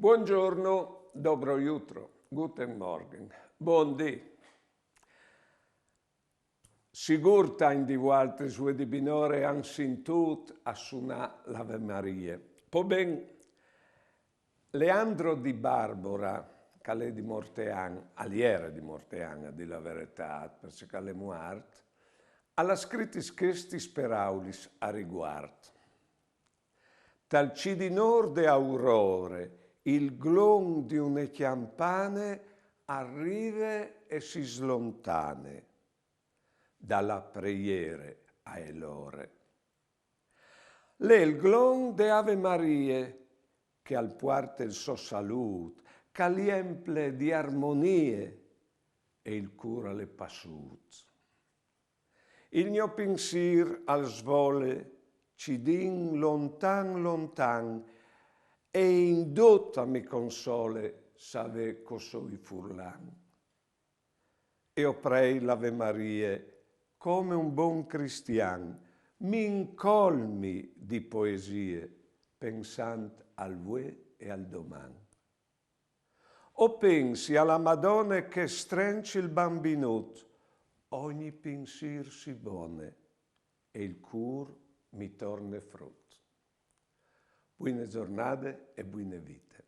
Buongiorno, dobro jutro, guten Morgen, buondì. Sigurta in di volte su di binore han sentut a suonà l'Ave Maria. Po ben, Leandro di Barbora, che di Mortean, aliera di Mortean, a dire la verità, perché è muart, ha scritto questi speraulis a riguardo. Tal cidinor de aurore, il glon di une campane arrive e si slontane dalla preghiere a elore. L'è il glon de Ave Marie che al puarte il suo salut, che riemple di armonie e il cura le passut. Il mio pensier al svole ci din lontan lontan e indotta mi console save cosoi furlan. Io prei l'Ave Maria come un buon cristian, mi incolmi di poesie, pensant al vue e al doman. O pensi alla Madonna che strenci il bambinot, ogni pensier si bone e il cur mi torna frutto. Buone giornate e buone vite.